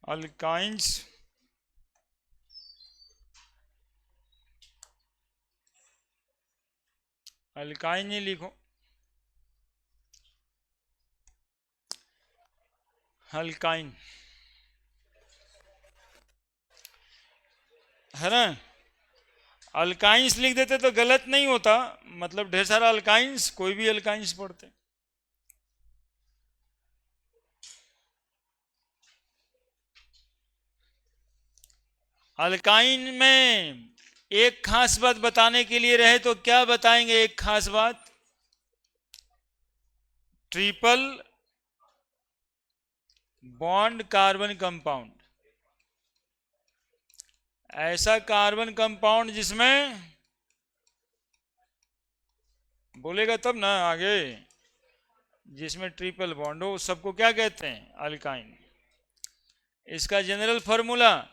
Alkynes alkyne ही लिखो, alkyne है ना। अल्काइंस लिख देते तो गलत नहीं होता, मतलब ढेर सारा अल्काइंस, कोई भी अल्काइंस पढ़ते। अल्काइन में एक खास बात बताने के लिए रहे तो क्या बताएंगे? एक खास बात, ट्रिपल बॉन्ड कार्बन कंपाउंड, ऐसा कार्बन कंपाउंड जिसमें, बोलेगा तब ना आगे, जिसमें ट्रिपल बॉन्ड हो, सबको क्या कहते हैं? अल्काइन। इसका जनरल फॉर्मूला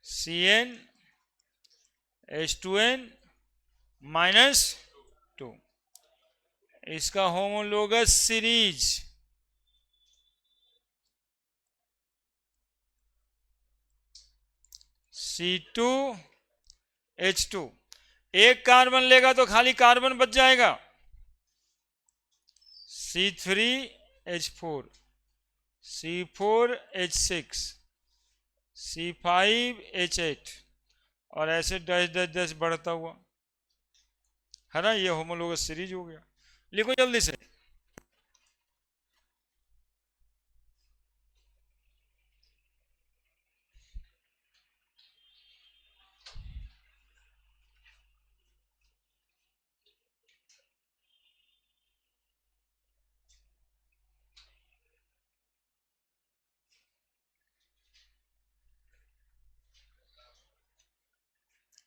CnH2n-2। इसका होमोलोगस सीरीज C2H2। एक कार्बन लेगा तो खाली कार्बन बच जाएगा, C3H4, C4H6, C5H8, और ऐसे डैश डैश डैश बढ़ता हुआ, है ना। ये होमोलोगस सीरीज हो गया। लिखो जल्दी से।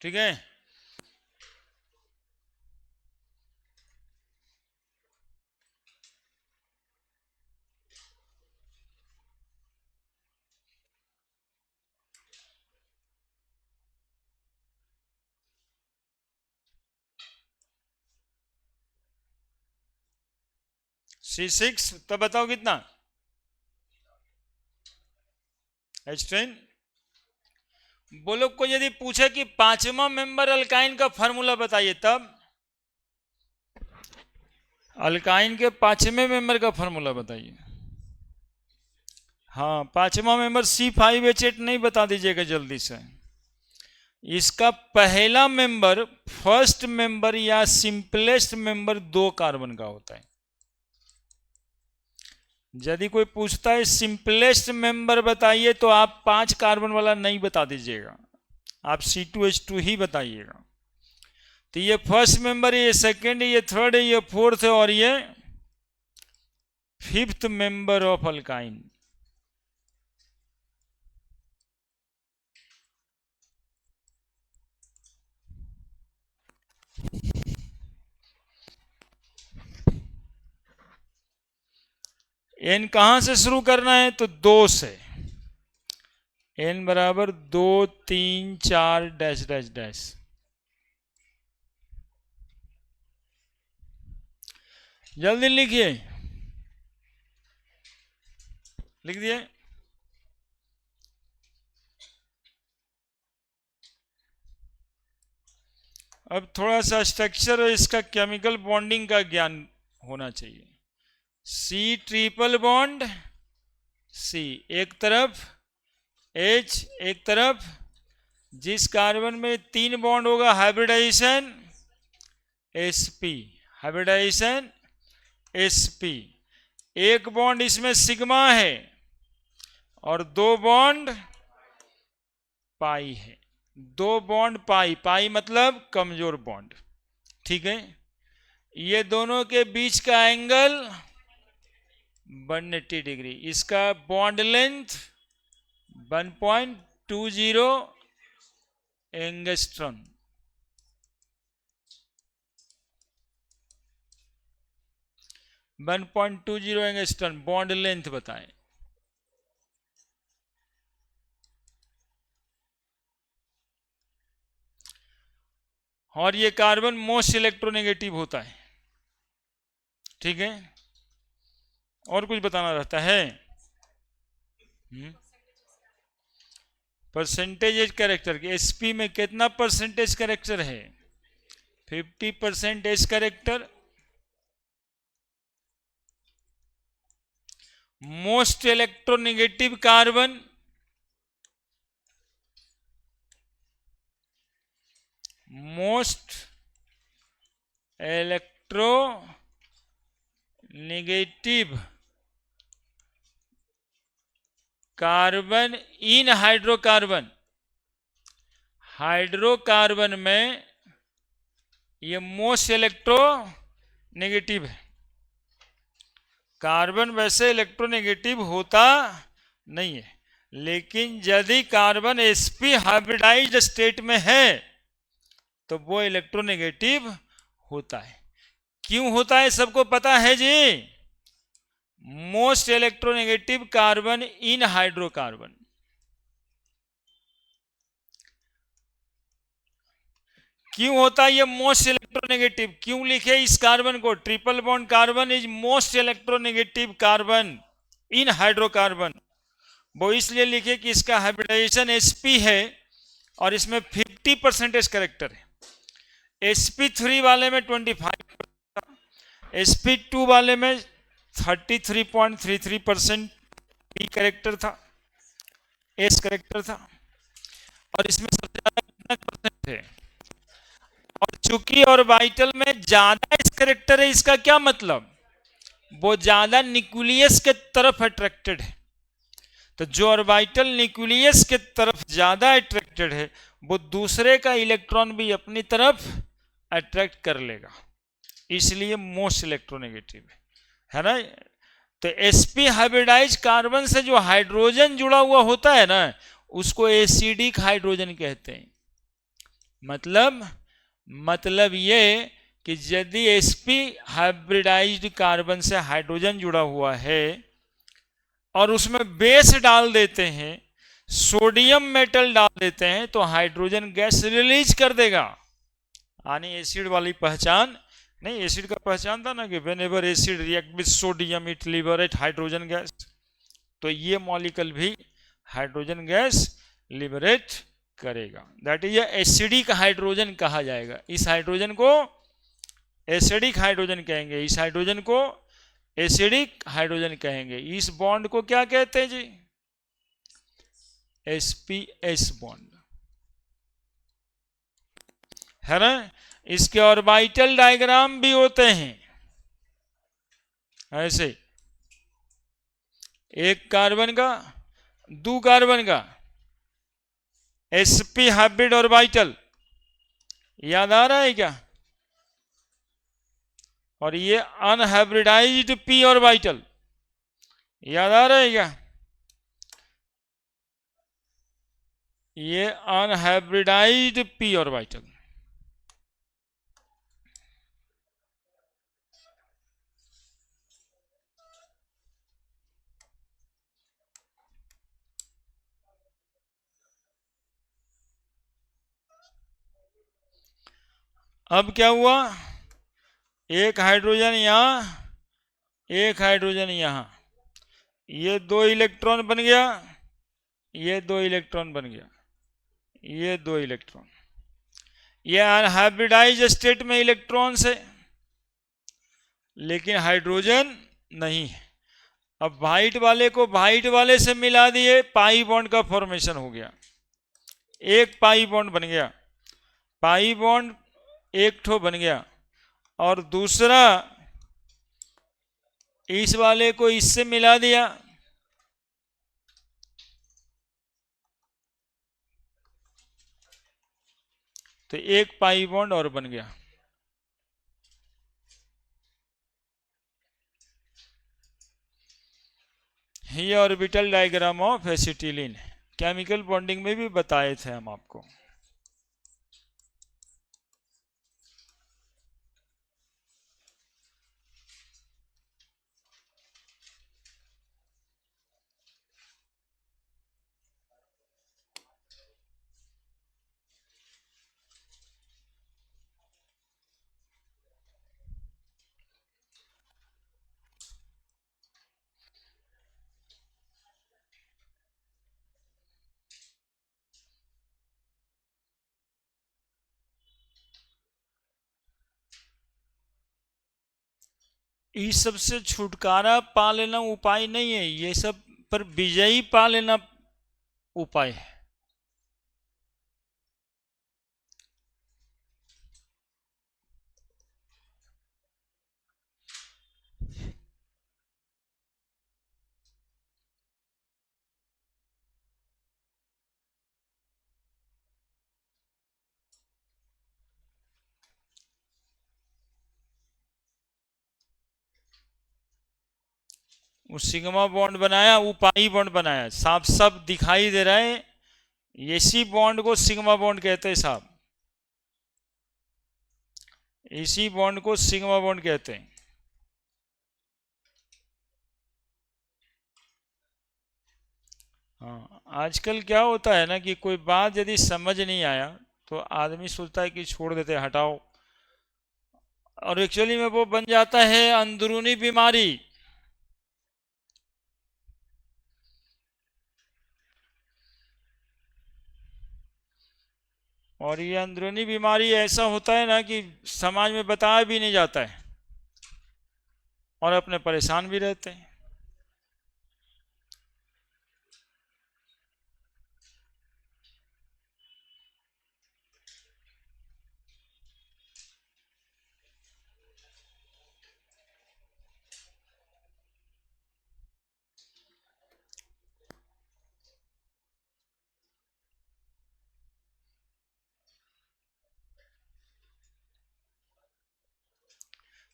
ठीक है, C6, तब बताओ कितना? H10। बोलो को यदि पूछे कि पांचवा मेंबर अल्काइन का फॉर्मूला बताइए, तब अल्काइन के पांचवें मेंबर का फॉर्मूला बताइए। हाँ, पांचवा मेंबर C5H8 नहीं बता दीजिएगा जल्दी से। इसका पहला मेंबर, फर्स्ट मेंबर या सिंपलेस्ट मेंबर 2 कार्बन का होता है। यदि कोई पूछता है सिंपलेस्ट मेंबर बताइए, तो आप 5 कार्बन वाला नहीं बता दीजिएगा, आप C2H2 ही बताइएगा। तो ये फर्स्ट मेंबर है, ये सेकेंड है, ये थर्ड है, ये फोर्थ है, और ये fifth member of alkyne. N कहां से शुरू करना है? तो 2 से। एन बराबर 2 3 4 डैश डैश डैश। जल्दी लिखिए, लिख दिए। अब थोड़ा सा स्ट्रक्चर और इसका केमिकल बॉन्डिंग का ज्ञान होना चाहिए। C ट्रिपल बॉन्ड C एक तरफ, H एक तरफ, जिस कार्बन में 3 बॉन्ड होगा हाइब्रिडाइजेशन sp, हाइब्रिडाइजेशन sp। एक बॉन्ड इसमें सिग्मा है और 2 बॉन्ड पाई है। 2 बॉन्ड पाई, पाई मतलब कमजोर बॉन्ड, ठीक है। ये दोनों के बीच का एंगल 180 डिग्री। इसका bond length 1.20 angstrom. Bond length बताएं। और ये कार्बन मोस्ट इलेक्ट्रोनेगेटिव होता है। ठीक है, और कुछ बताना रहता है? परसेंटेज कैरेक्टर के एसपी में कितना परसेंटेज कैरेक्टर है? 50% s character. Most electronegative carbon, most electronegative carbon in hydrocarbon. Hydrocarbon में ये मोस्ट इलेक्ट्रो नेगेटिव है। कार्बन वैसे इलेक्ट्रोनेगेटिव होता नहीं है, लेकिन यदि कार्बन sp हाइब्रिडाइज्ड स्टेट में है तो वो इलेक्ट्रोनेगेटिव होता है। क्यों होता है सबको पता है जी? Most electronegative carbon in hydrocarbon. क्यों होता है ये मोस्ट इलेक्ट्रोनेगेटिव? क्यों लिखे इस कार्बन को? Triple bond carbon is most electronegative carbon in hydrocarbon. वो इसलिए लिखे कि इसका हाइब्रिडाइजेशन sp है और इसमें 50% कैरेक्टर है। sp3 वाले में 25%, sp2 वाले में 33.33% p कैरेक्टर था, s कैरेक्टर था, और इसमें सबसे ज्यादा कितना परसेंट है? और चूंकि ऑर्बिटल में ज्यादा एस कैरेक्टर है, इसका क्या मतलब? वो ज्यादा न्यूक्लियस के तरफ अट्रैक्टेड है। तो जो ऑर्बिटल न्यूक्लियस के तरफ ज्यादा अट्रैक्टेड है, वो दूसरे का इलेक्ट्रॉन भी अपनी तरफ अट्रैक्ट कर लेगा, इसलिए मोस्ट इलेक्ट्रोनेगेटिव है ना। तो sp हाइब्रिडाइज कार्बन से जो हाइड्रोजन जुड़ा हुआ होता है ना, उसको एसिडिक हाइड्रोजन कहते हैं। मतलब ये कि यदि sp हाइब्रिडाइज्ड कार्बन से हाइड्रोजन जुड़ा हुआ है और उसमें बेस डाल देते हैं, सोडियम मेटल डाल देते हैं, तो हाइड्रोजन गैस रिलीज कर देगा। यानी एसिड वाली पहचान नहीं। एसिड का पहचान था ना कि when ever acid react with sodium it liberate hydrogen gas. तो ये मॉलिक्यूल भी हाइड्रोजन गैस लिबरेट करेगा। दैट इज एसिडिक हाइड्रोजन कहा जाएगा। इस हाइड्रोजन को एसिडिक हाइड्रोजन कहेंगे, इस हाइड्रोजन को एसिडिक हाइड्रोजन कहेंगे। इस बॉन्ड को क्या कहते हैं जी? sp-s बॉन्ड है ना। इसके ऑर्बिटल डायग्राम भी होते हैं ऐसे, एक कार्बन का, दो कार्बन का sp हाइब्रिड ऑर्बिटल, याद आ रहा है क्या? और ये अनहाइब्रिडाइज्ड p ऑर्बिटल, याद आ रहा है क्या? ये अनहाइब्रिडाइज्ड p ऑर्बिटल। अब क्या हुआ? एक हाइड्रोजन यहां, एक हाइड्रोजन यहां, ये दो इलेक्ट्रॉन बन गया, ये दो इलेक्ट्रॉन बन गया, ये दो इलेक्ट्रॉन। ये अनहाइब्रिडाइज स्टेट में इलेक्ट्रॉन्स है, लेकिन हाइड्रोजन नहीं है। अब व्हाइट वाले को व्हाइट वाले से मिला दिए, पाई बॉन्ड का फॉर्मेशन हो गया, एक पाई बॉन्ड बन गया, पाई बॉन्ड एक ठो बन गया, और दूसरा इस वाले को इससे मिला दिया, तो एक पाई बॉन्ड और बन गया। ये orbital diagram of acetylene, chemical bonding में भी बताए थे हम आपको। इस सब से छुटकारा पा लेना उपाय नहीं है, ये सब पर विजयी पा लेना उपाय है। वो सिग्मा बॉन्ड बनाया, वो पाई बॉन्ड बनाया, साफ साफ दिखाई दे रहा है। इसी बॉन्ड को सिग्मा बॉन्ड कहते हैं साहब, इसी बॉन्ड को सिग्मा बॉन्ड कहते हैं। हाँ, आजकल क्या होता है ना कि कोई बात यदि समझ नहीं आया तो आदमी सोचता है कि छोड़ देते हैं, हटाओ, और एक्चुअली में वो बन जाता है अंदरूनी बीमारी। और ये अंदरूनी बीमारी ऐसा होता है ना कि समाज में बताया भी नहीं जाता है और अपने परेशान भी रहते हैं।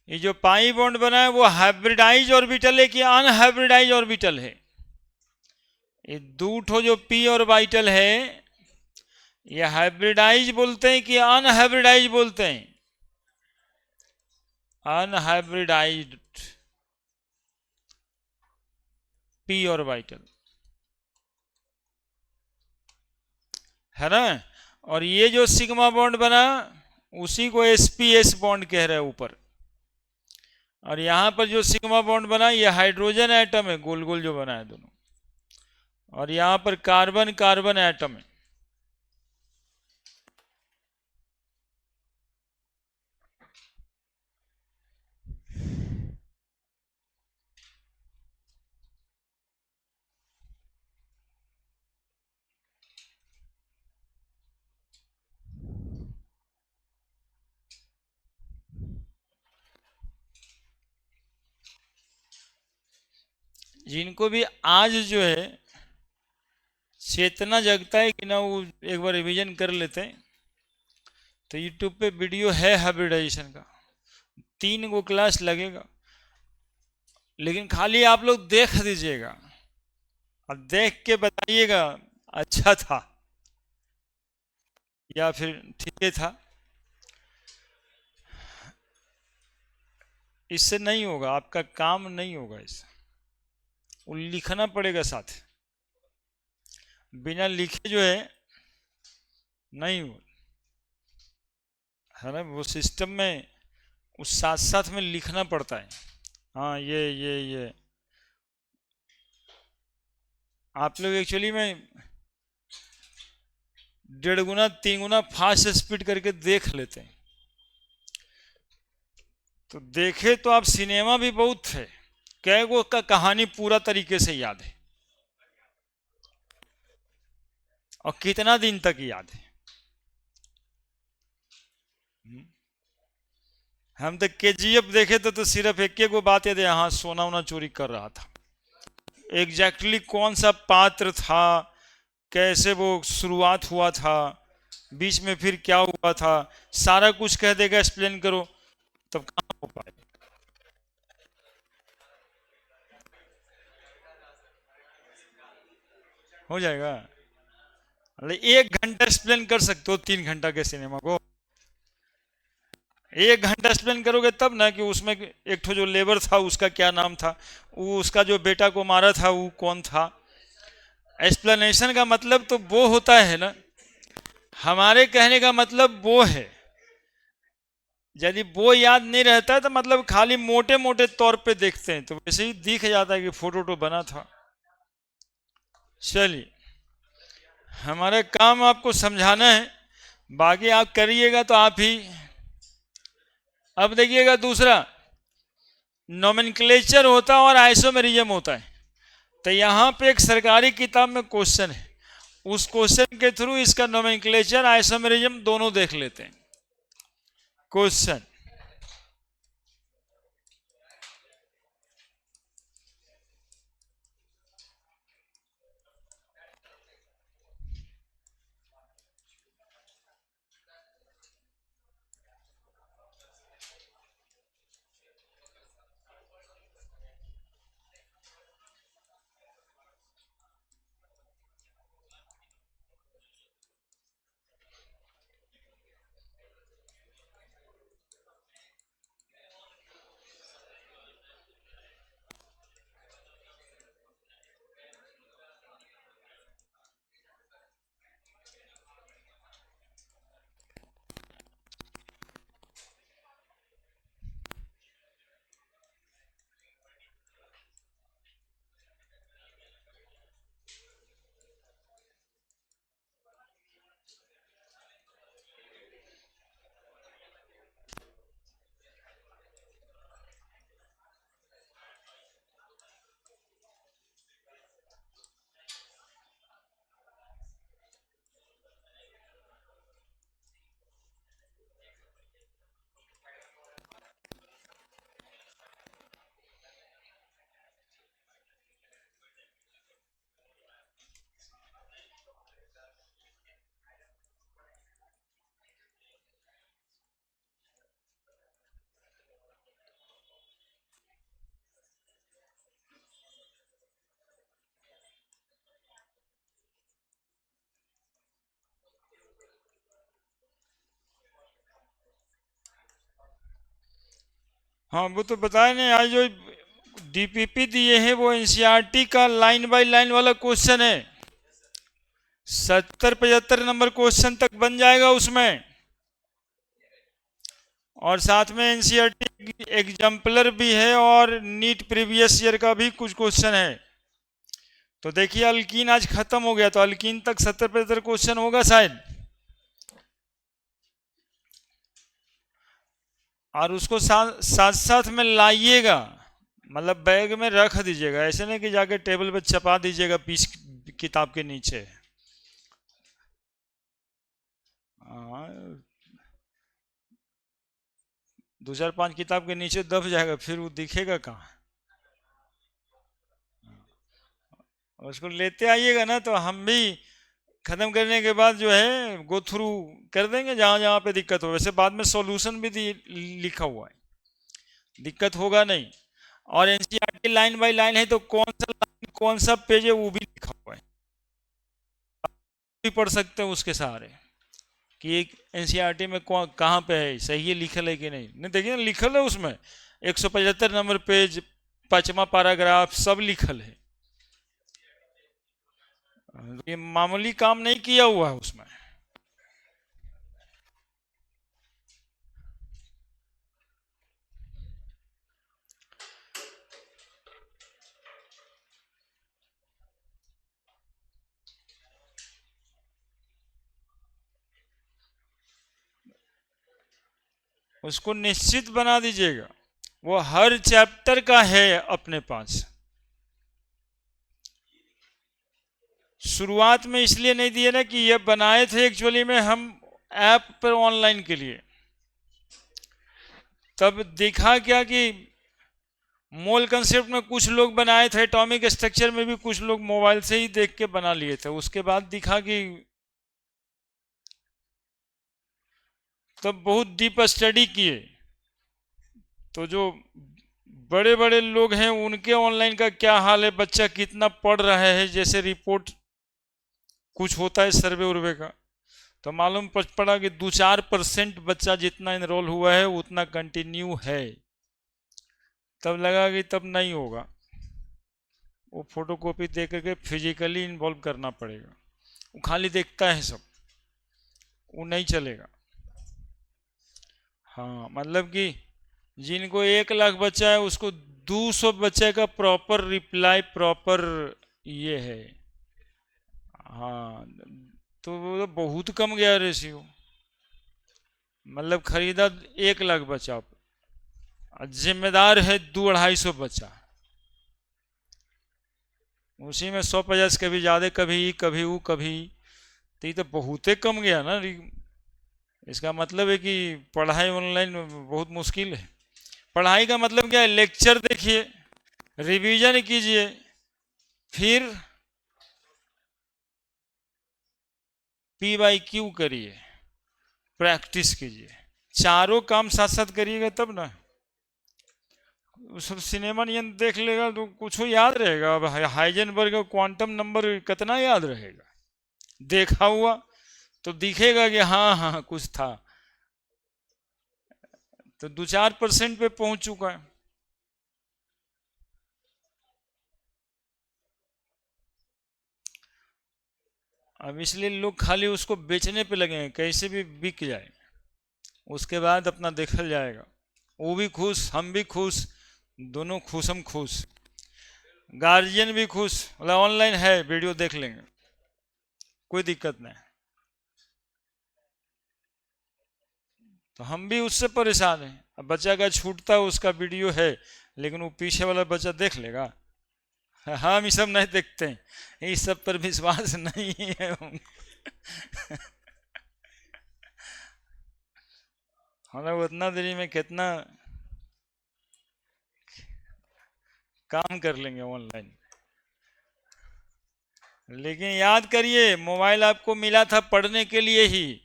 ये जो पाई बॉन्ड बना है वो हाइब्रिडाइज ऑर्बिटल है कि अनहाइब्रिडाइज ऑर्बिटल है? ये दो ठो जो पी ऑर्बिटल है, ये हाइब्रिडाइज बोलते हैं कि अनहाइब्रिडाइज बोलते हैं? अनहाइब्रिडाइज्ड पी ऑर्बिटल है ना। और ये जो सिग्मा बॉन्ड बना उसी को sps बॉन्ड कह रहे हैं ऊपर। और यहां पर जो सिग्मा बॉन्ड बना ये हाइड्रोजन एटम है, गोल गोल जो बना है दोनों, और यहां पर कार्बन कार्बन एटम है। जिनको भी आज जो है चेतना जगता है कि ना वो एक बार रिवीजन कर लेते हैं, तो यूट्यूब पे वीडियो है हाइब्रिडाइजेशन का, 3 क्लास लगेगा, लेकिन खाली आप लोग देख दीजिएगा और देख के बताइएगा अच्छा था या फिर ठीक था। इससे नहीं होगा, आपका काम नहीं होगा, इससे वो लिखना पड़ेगा साथ, बिना लिखे जो है नहीं हो, है ना। वो सिस्टम में उस साथ साथ में लिखना पड़ता है। हाँ, ये आप लोग एक्चुअली में 1.5 गुना 3 गुना फास्ट स्पीड करके देख लेते हैं, तो देखे तो आप सिनेमा भी बहुत थे, कै गो का कहानी पूरा तरीके से याद है और कितना दिन तक याद है। हम तो KGF देखे तो सिर्फ एक को बात याद है, हाँ सोना वोना चोरी कर रहा था, एग्जैक्टली कौन सा पात्र था, कैसे वो शुरुआत हुआ था, बीच में फिर क्या हुआ था, सारा कुछ कह देगा एक्सप्लेन करो, तब कहाँ हो पाए। हो जाएगा? 1 घंटा एक्सप्लेन कर सकते हो 3 घंटा के सिनेमा को? 1 घंटा एक्सप्लेन करोगे तब ना कि उसमें एक ठो जो लेबर था उसका क्या नाम था, वो उसका जो बेटा को मारा था वो कौन था। एक्सप्लेनेशन का मतलब तो वो होता है ना, हमारे कहने का मतलब वो है। यदि वो याद नहीं रहता है तो मतलब खाली मोटे मोटे तौर पे देखते हैं तो वैसे ही दिख जाता है कि फोटो तो बना था। चलिए, हमारा काम आपको समझाना है, बाकी आप करिएगा तो आप ही। अब देखिएगा दूसरा, नोमेनक्लेचर होता है और आइसोमेरिज्म होता है। तो यहाँ पे एक सरकारी किताब में क्वेश्चन है, उस क्वेश्चन के थ्रू इसका नोमेनक्लेचर आइसोमेरिज्म दोनों देख लेते हैं। क्वेश्चन, हाँ वो तो बताया नहीं, आज जो डीपीपी दिए हैं वो एनसीईआरटी का लाइन बाय लाइन वाला क्वेश्चन है। 70-75 नंबर क्वेश्चन तक बन जाएगा उसमें, और साथ में एनसीईआरटी एग्जाम्पलर भी है और नीट प्रीवियस ईयर का भी कुछ क्वेश्चन है। तो देखिए अल्कीन आज खत्म हो गया, तो अल्कीन तक 70-75 क्वेश्चन होगा शायद, और उसको साथ साथ में लाइएगा, मतलब बैग में रख दीजिएगा, ऐसे नहीं कि जाके टेबल पे छपा दीजिएगा पीस किताब के नीचे। हाँ, 2-4-5 किताब के नीचे दब जाएगा, फिर वो दिखेगा कहाँ। उसको लेते आइएगा ना, तो हम भी खत्म करने के बाद जो है गो थ्रू कर देंगे जहाँ जहाँ पे दिक्कत हो। वैसे बाद में सॉल्यूशन भी लिखा हुआ है, दिक्कत होगा नहीं। और एनसीईआरटी लाइन बाय लाइन है, तो कौन सा लाइन कौन सा पेज है वो भी लिखा हुआ है, भी पढ़ सकते हैं उसके सहारे कि एक एनसीईआरटी में कहाँ पे है, सही है लिखल है कि नहीं। नहीं देखिए लिखल है उसमें, 175 नंबर पेज, 5वां पैराग्राफ सब लिखल है। ये मामूली काम नहीं किया हुआ है उसमें। उसको निश्चित बना दीजिएगा, वो हर चैप्टर का है अपने पास। शुरुआत में इसलिए नहीं दिए ना कि ये बनाए थे एक्चुअली में हम ऐप पर ऑनलाइन के लिए, तब देखा क्या कि मोल कंसेप्ट में कुछ लोग बनाए थे, एटॉमिक स्ट्रक्चर में भी कुछ लोग मोबाइल से ही देख के बना लिए थे। उसके बाद दिखा कि तब बहुत डीप स्टडी किए, तो जो बड़े बड़े लोग हैं उनके ऑनलाइन का क्या हाल है, बच्चा कितना पढ़ रहा है, जैसे रिपोर्ट कुछ होता है सर्वे उर्वे का, तो मालूम पड़ा कि 2-4% बच्चा जितना इनरोल हुआ है उतना कंटिन्यू है। तब लगा कि तब नहीं होगा, वो फोटोकॉपी दे करके फिजिकली इन्वॉल्व करना पड़ेगा। वो खाली देखता है सब, वो नहीं चलेगा। हाँ मतलब कि जिनको 1 लाख बच्चा है उसको 200 बच्चे का प्रॉपर रिप्लाई, प्रॉपर ये है। हाँ तो वो तो बहुत कम गया रेशियो, मतलब खरीदा 1 लाख बच्चा, जिम्मेदार है 200-250 बच्चा, उसी में 150 कभी ज्यादा, कभी वो कभी, तो ये तो बहुत ही कम गया ना। इसका मतलब है कि पढ़ाई ऑनलाइन बहुत मुश्किल है। पढ़ाई का मतलब क्या है? लेक्चर देखिए, रिवीजन कीजिए, फिर PYQ करिए, प्रैक्टिस कीजिए, चारों काम साथ साथ करिएगा तब ना। सब सिनेमा नहीं देख लेगा तो कुछ याद रहेगा? अब हाइजेनबर्ग का क्वांटम नंबर कितना याद रहेगा? देखा हुआ तो दिखेगा कि हाँ हाँ कुछ था, तो 2-4% पे पहुंच चुका है। अब इसलिए लोग खाली उसको बेचने पे लगे हैं, कैसे भी बिक जाए, उसके बाद अपना देखल जाएगा। वो भी खुश, हम भी खुश, दोनों खुश, हम खुश, गार्जियन भी खुश, मतलब ऑनलाइन है वीडियो देख लेंगे, कोई दिक्कत नहीं। तो हम भी उससे परेशान हैं। अब बच्चा का छूटता है, उसका वीडियो है, लेकिन वो पीछे वाला बच्चा देख लेगा। हम ये सब नहीं देखते हैं, इस सब पर विश्वास नहीं है हम लोग उतना देरी में कितना काम कर लेंगे ऑनलाइन। लेकिन याद करिए, मोबाइल आपको मिला था पढ़ने के लिए ही।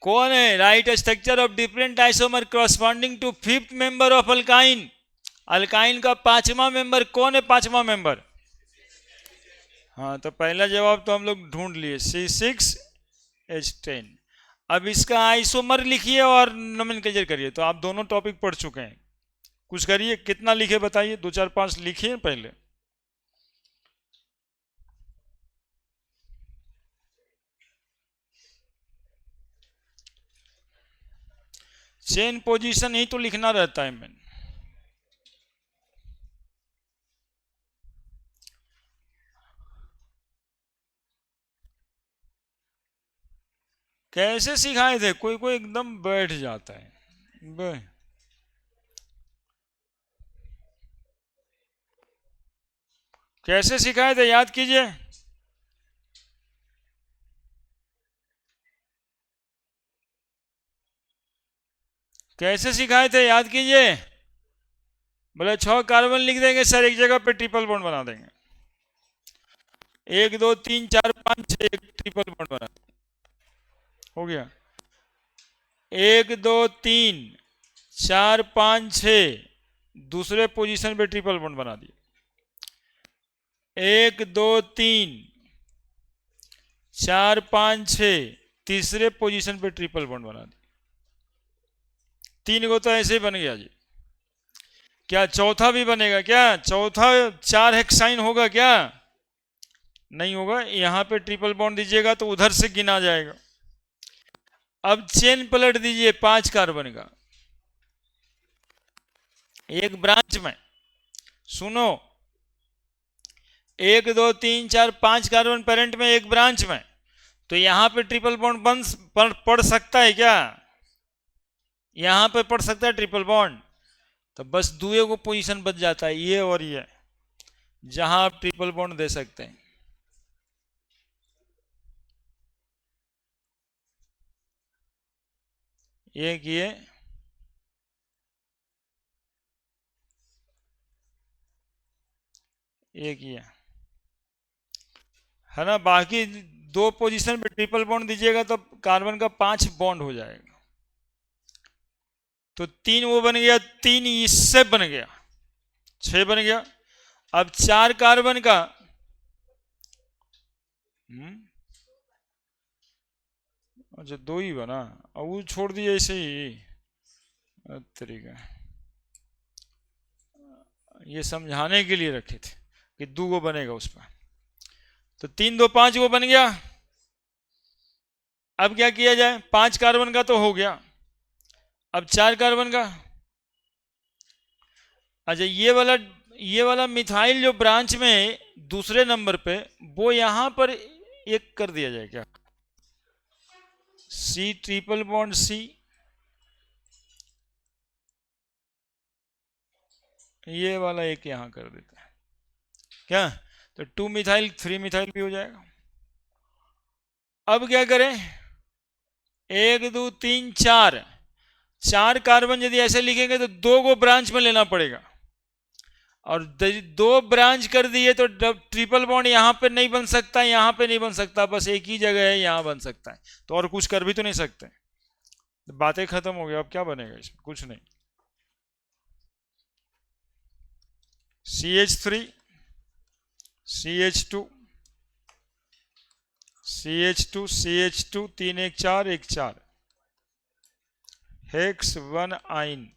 कौन है? Right structure of different isomer corresponding to fifth member of alkyne. Alkyne का पांचवा मेंबर कौन है? पांचवा मेंबर, हाँ, तो पहला जवाब तो हम लोग ढूंढ लिए, C6H10। अब इसका आइसोमर लिखिए और नोमेनक्लेचर करिए। तो आप दोनों टॉपिक पढ़ चुके हैं, कुछ करिए, कितना लिखे बताइए, 2-4-5 लिखिए पहले। चेन पोजीशन ही तो लिखना रहता है मैंने। कैसे सिखाए थे? कोई कोई एकदम बैठ जाता है। कैसे सिखाए थे? याद कीजिए। कैसे सिखाए थे? याद कीजिए। बोले 6 कार्बन लिख देंगे सर, एक जगह पे ट्रिपल बॉन्ड बना देंगे। 1 2 3 4 5 6, एक ट्रिपल बॉन्ड बना, हो गया। 1 2 3 4 5 6, दूसरे पोजीशन पे ट्रिपल बॉन्ड बना दिए। 1 2 3 4 5 6, तीसरे पोजीशन पे ट्रिपल बॉन्ड बना दिए। 3 को तो ऐसे ही बन गया जी। क्या चौथा भी बनेगा? क्या चौथा 4 हेक्साइन होगा? क्या नहीं होगा। यहां पे ट्रिपल बॉन्ड दीजिएगा तो उधर से गिना जाएगा। अब चेन पलट दीजिए 5 कार्बन का एक ब्रांच में। सुनो, 1 2 3 4 5 कार्बन पेरेंट में, एक ब्रांच में, तो यहां पे ट्रिपल बॉन्ड पड़ सकता है क्या? यहां पे पड़ सकता है ट्रिपल बॉन्ड। तो बस दुए को पोजीशन बच जाता है, ये और ये, जहां आप ट्रिपल बॉन्ड दे सकते हैं। एक ये है ना। बाकी 2 पोजीशन पे ट्रिपल बॉन्ड दीजिएगा तो कार्बन का 5 बॉन्ड हो जाएगा। तो 3 वो बन गया, 3 इससे बन गया, 6 बन गया। अब 4 कार्बन का, अच्छा 2 ही बना, अब वो छोड़ दिया ऐसे ही तरीका। ये समझाने के लिए रखे थे कि 2 गो बनेगा उस पर। तो 3 2 5 गो बन गया। अब क्या किया जाए? 5 कार्बन का तो हो गया, अब 4 कार्बन का। अच्छा, ये वाला मिथाइल जो ब्रांच में दूसरे नंबर पे, वो यहां पर एक कर दिया जाए क्या? C ट्रिपल बॉन्ड C, ये वाला एक यहाँ कर देते हैं क्या, तो 2 मिथाइल 3 मिथाइल भी हो जाएगा। अब क्या करें, 1 2 3 4, 4 कार्बन यदि ऐसे लिखेंगे तो 2 को ब्रांच में लेना पड़ेगा, और 2 ब्रांच कर दिए तो ट्रिपल बॉन्ड यहाँ पे नहीं बन सकता, यहाँ पे नहीं बन सकता, बस एक ही जगह है यहाँ बन सकता है, तो और कुछ कर भी तो नहीं सकते, बातें खत्म हो गई। अब क्या बनेगा इसमें, कुछ नहीं। CH3 CH2 CH2 CH2 3 1 4 1 4 hex 1 आइन।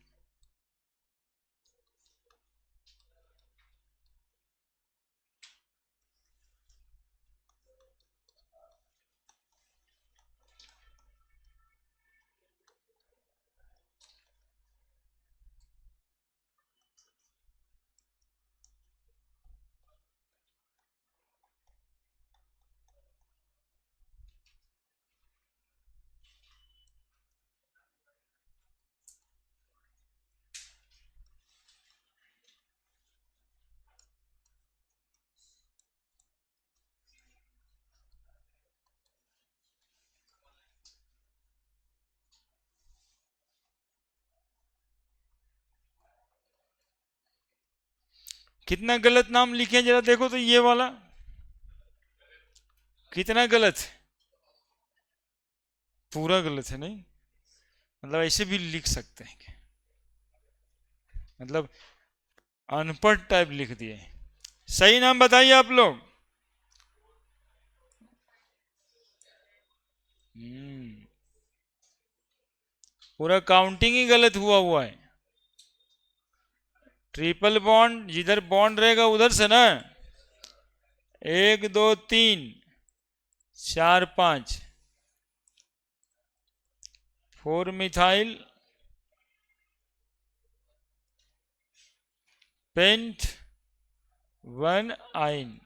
कितना गलत नाम लिखे जरा देखो तो, ये वाला कितना गलत है, पूरा गलत है नहीं, मतलब ऐसे भी लिख सकते हैं क्या? मतलब अनपढ़ टाइप लिख दिए। सही नाम बताइए आप लोग। पूरा काउंटिंग ही गलत हुआ है। ट्रिपल बॉन्ड जिधर बॉन्ड रहेगा उधर से ना, 1 2 3 4 5 4 मिथाइल पेंट 1 आइन।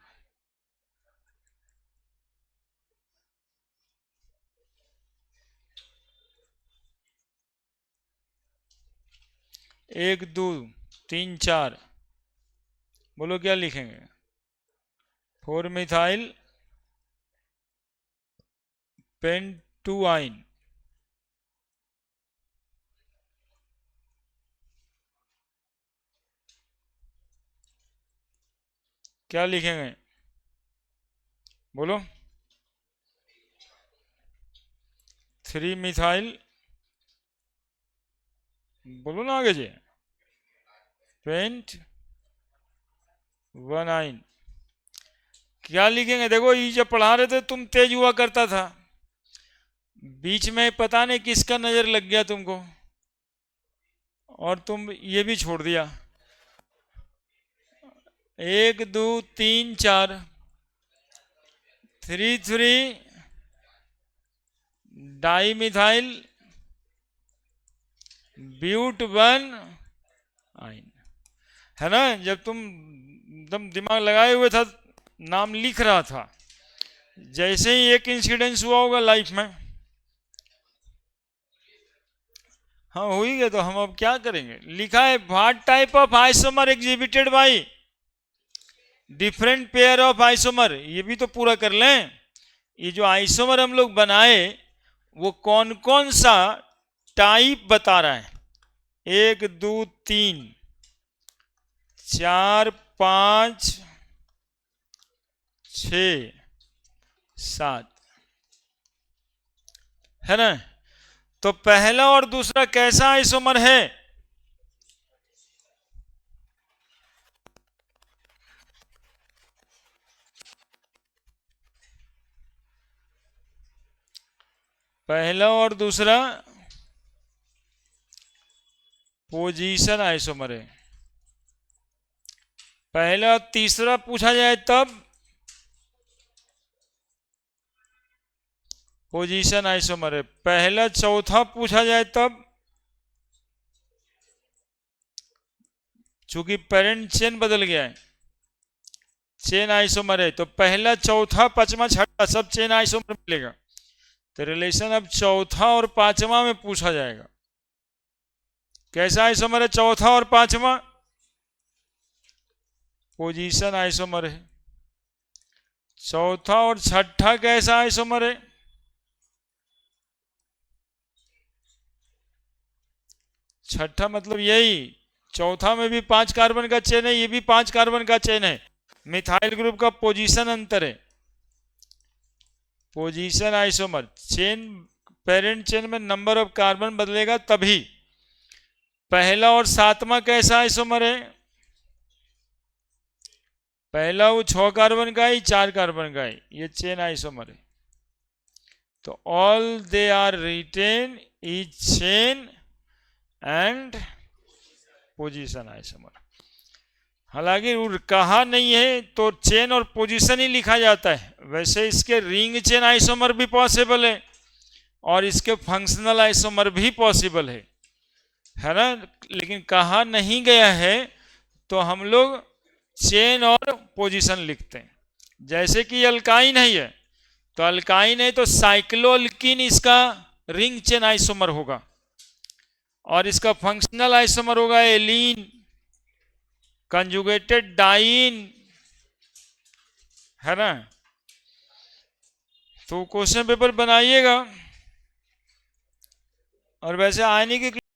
1 2 3 4, बोलो क्या लिखेंगे, 4 मिथाइल पेंट 2 आइन। क्या लिखेंगे बोलो, 3 मिथाइल, बोलो ना आगे जी, पेंट 1 आइन। क्या लिखेंगे देखो, ये जब पढ़ा रहे थे तुम तेज हुआ करता था, बीच में पता नहीं किसका नजर लग गया तुमको और तुम ये भी छोड़ दिया। 1 2 3 4 3 3 डाई मिथाइल ब्यूट 1 आइन, है ना। जब तुम एकदम दिमाग लगाए हुए था, नाम लिख रहा था, जैसे ही एक इंसिडेंस हुआ होगा लाइफ में, हाँ हो ही गया, तो हम अब क्या करेंगे। लिखा है what type of isomer exhibited by different pair of isomer, ये भी तो पूरा कर लें। ये जो आइसोमर हम लोग बनाए वो कौन कौन सा टाइप बता रहा है, 1 2 3 4 5 6 7, है ना। तो पहला और दूसरा कैसा आइसोमर है, पहला और दूसरा पोजीशन आइसोमर है। पहला तीसरा पूछा जाए तब पोजीशन आइसोमर है, पहला चौथा पूछा जाए तब, चूंकि पेरेंट चेन बदल गया है, चेन आइसोमर है, तो पहला चौथा पांचवा छठा सब चेन आइसोमर मिलेगा। तो रिलेशन अब चौथा और पांचवा में पूछा जाएगा, कैसा आइसोमर है चौथा और पांचवा, पोजीशन आइसोमर है। चौथा और छठा कैसा आइसोमर है? छठा मतलब यही, चौथा में भी 5 कार्बन का चेन है, ये भी 5 कार्बन का चेन है। मिथाइल ग्रुप का पोजीशन अंतर है, position isomer. Chain, parent chain में नंबर ऑफ कार्बन बदलेगा तभी। पहला और सातवां कैसा आइसोमर है? पहला वो 6 कार्बन का है, 4 कार्बन का है, ये चेन आइसोमर है। तो all they are written is chain and position isomer. हालांकि कहा नहीं है तो चेन और पोजीशन ही लिखा जाता है, वैसे इसके रिंग चेन आइसोमर भी पॉसिबल है और इसके फंक्शनल आइसोमर भी पॉसिबल है ना, लेकिन कहा नहीं गया है तो हम लोग चेन और पोजीशन लिखते हैं। जैसे कि अल्काइन है तो अल्काइन है तो साइक्लोअल्कीन इसका रिंग चेन आइसोमर होगा और इसका फंक्शनल आइसोमर होगा एलीन, कंजुगेटेड डाइन, है ना। तो क्वेश्चन पेपर बनाइएगा। और वैसे आने की